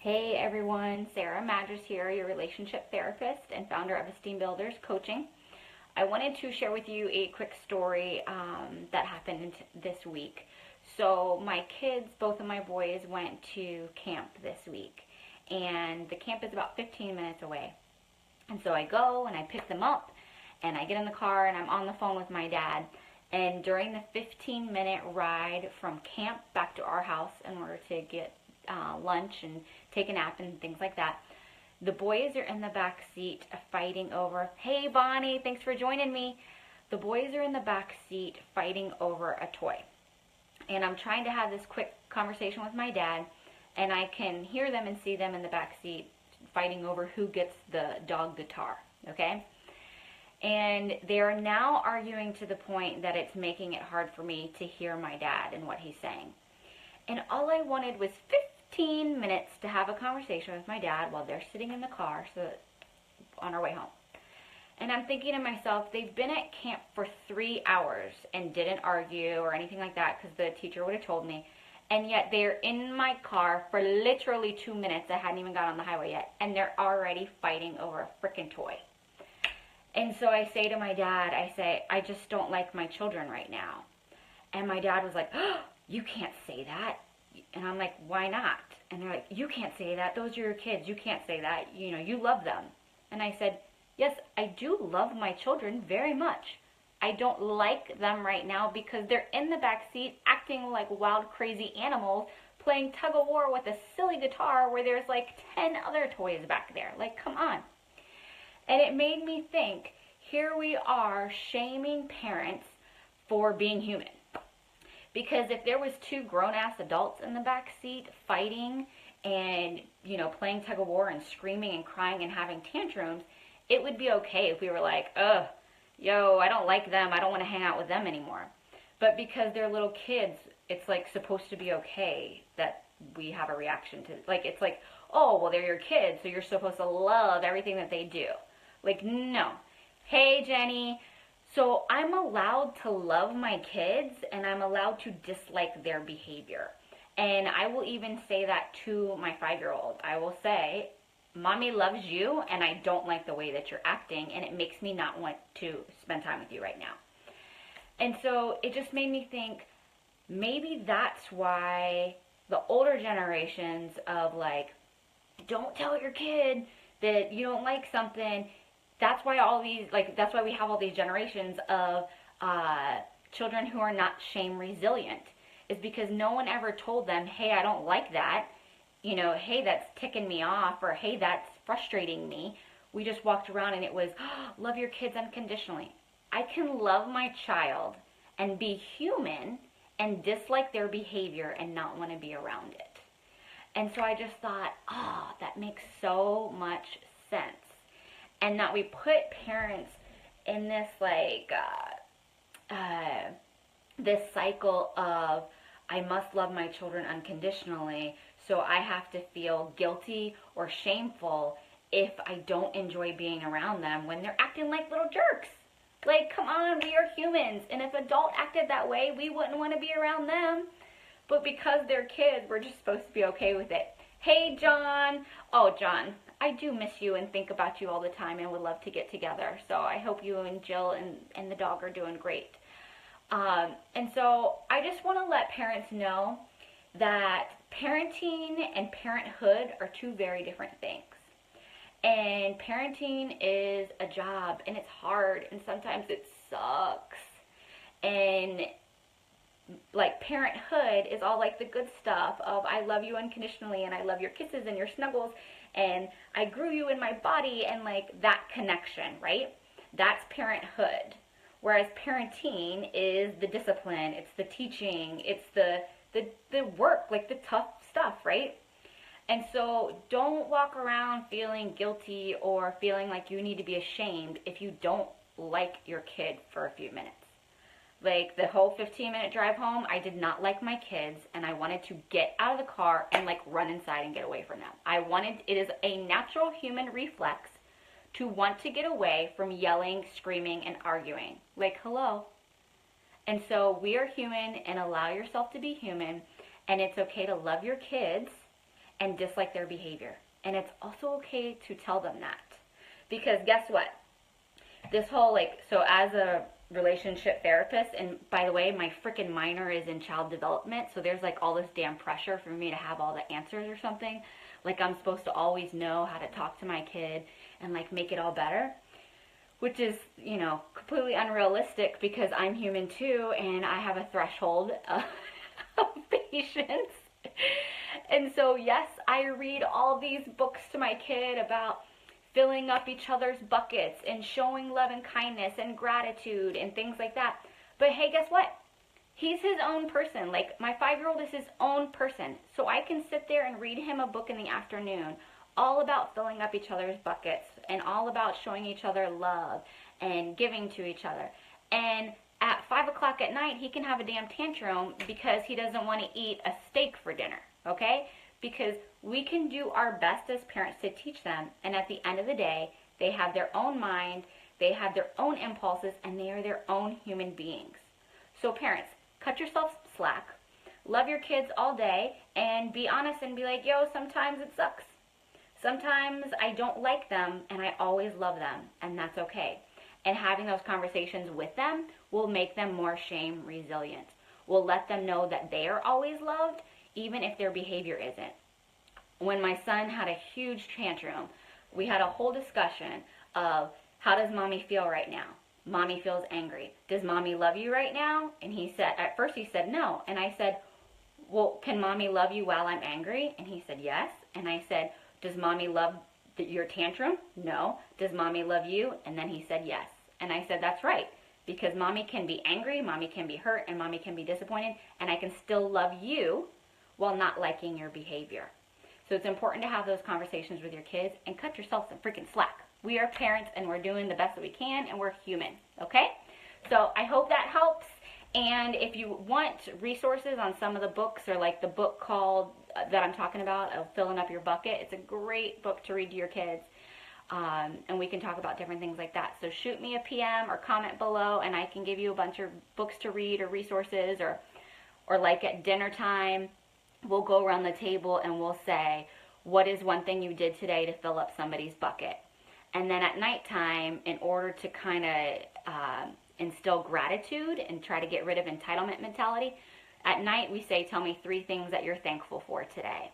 Hey everyone, Sarah Madras here, your relationship therapist and founder of Esteem Builders Coaching. I wanted to share with you a quick story that happened this week. So my kids, both of my boys, went to camp this week, and the camp is about 15 minutes away. And so I go and I pick them up, and I get in the car and I'm on the phone with my dad. And during the 15-minute ride from camp back to our house in order to get lunch and take a nap and things like that, the boys are in the back seat fighting over, hey Bonnie, thanks for joining me. The boys are in the back seat fighting over a toy. And I'm trying to have this quick conversation with my dad, and I can hear them and see them in the back seat fighting over who gets the dog guitar, okay? And they are now arguing to the point that it's making it hard for me to hear my dad and what he's saying. And all I wanted was 15 minutes to have a conversation with my dad while they're sitting in the car on our way home. And I'm thinking to myself, they've been at camp for 3 hours and didn't argue or anything like that because the teacher would have told me. And yet they're in my car for literally 2 minutes. I hadn't even got on the highway yet. And they're already fighting over a freaking toy. And so I say to my dad, I just don't like my children right now. And my dad was like, oh, you can't say that. And I'm like, why not? And they're like, you can't say that. Those are your kids. You can't say that. You know, you love them. And I said, yes, I do love my children very much. I don't like them right now because they're in the back seat acting like wild, crazy animals, playing tug of war with a silly guitar where there's like 10 other toys back there. Like, come on. And it made me think, here we are shaming parents for being human. Because if there was 2 grown-ass adults in the back seat fighting and, you know, playing tug of war and screaming and crying and having tantrums, it would be okay if we were like, ugh, yo, I don't like them, I don't want to hang out with them anymore. But because they're little kids, it's like supposed to be okay that we have a reaction to, like, it's like, oh, well, they're your kids, so you're supposed to love everything that they do. Like, no. Hey, Jenny. So I'm allowed to love my kids, and I'm allowed to dislike their behavior. And I will even say that to my 5-year-old. I will say, Mommy loves you, and I don't like the way that you're acting, and it makes me not want to spend time with you right now. And so it just made me think, maybe that's why the older generations of like, don't tell your kid that you don't like something. That's why that's why we have all these generations of children who are not shame resilient, is because no one ever told them, hey, I don't like that, you know, hey, that's ticking me off, or hey, that's frustrating me. We just walked around and it was, oh, love your kids unconditionally. I can love my child and be human and dislike their behavior and not want to be around it. And so I just thought, oh, that makes so much sense. And that we put parents in this like this cycle of, I must love my children unconditionally, so I have to feel guilty or shameful if I don't enjoy being around them when they're acting like little jerks. Like, come on, we are humans, and if adults acted that way, we wouldn't want to be around them. But because they're kids, we're just supposed to be okay with it. Hey, John. Oh, John, I do miss you and think about you all the time and would love to get together. So I hope you and Jill and the dog are doing great. And so I just want to let parents know that parenting and parenthood are 2 very different things. And parenting is a job, and it's hard, and sometimes it sucks. And like parenthood is all like the good stuff of, I love you unconditionally, and I love your kisses and your snuggles, and I grew you in my body, and like that connection, right? That's parenthood. Whereas parenting is the discipline, it's the teaching, it's the work, like the tough stuff, right? And so don't walk around feeling guilty or feeling like you need to be ashamed if you don't like your kid for a few minutes. Like the whole 15-minute drive home, I did not like my kids, and I wanted to get out of the car and like run inside and get away from them. It is a natural human reflex to want to get away from yelling, screaming, and arguing. Like, hello. And so we are human, and allow yourself to be human, and it's okay to love your kids and dislike their behavior. And it's also okay to tell them that. Because guess what? This whole, like, so as a relationship therapist, and by the way, my freaking minor is in child development, so there's like all this damn pressure for me to have all the answers or something. Like I'm supposed to always know how to talk to my kid and like make it all better, which is, you know, completely unrealistic because I'm human too, and I have a threshold of patience. And so, yes, I read all these books to my kid about filling up each other's buckets and showing love and kindness and gratitude and things like that. But hey, guess what? He's his own person. Like, my 5-year-old is his own person. So I can sit there and read him a book in the afternoon all about filling up each other's buckets and all about showing each other love and giving to each other. And at 5 o'clock at night, he can have a damn tantrum because he doesn't want to eat a steak for dinner, okay? Because we can do our best as parents to teach them, and at the end of the day, they have their own mind, they have their own impulses, and they are their own human beings. So parents, cut yourself slack, love your kids all day, and be honest and be like, yo, sometimes it sucks. Sometimes I don't like them, and I always love them, and that's okay. And having those conversations with them will make them more shame resilient. We'll let them know that they are always loved, even if their behavior isn't. When my son had a huge tantrum, we had a whole discussion of, how does mommy feel right now? Mommy feels angry. Does mommy love you right now? And he said, at first he said no. And I said, well, can mommy love you while I'm angry? And he said yes. And I said, does mommy love your tantrum? No. Does mommy love you? And then he said yes. And I said, that's right. Because mommy can be angry, mommy can be hurt, and mommy can be disappointed, and I can still love you while not liking your behavior. So it's important to have those conversations with your kids and cut yourself some freaking slack. We are parents, and we're doing the best that we can, and we're human, okay? So I hope that helps. And if you want resources on some of the books, or like the book called, that I'm talking about, of Filling Up Your Bucket, it's a great book to read to your kids. And we can talk about different things like that. So shoot me a PM or comment below, and I can give you a bunch of books to read or resources, or like at dinner time, we'll go around the table and we'll say, what is one thing you did today to fill up somebody's bucket? And then at nighttime, in order to kind of instill gratitude and try to get rid of entitlement mentality, at night we say, tell me 3 things that you're thankful for today.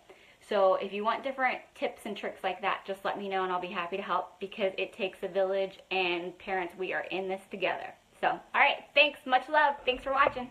So if you want different tips and tricks like that, just let me know and I'll be happy to help, because it takes a village, and parents, we are in this together. So, all right, thanks, much love. Thanks for watching.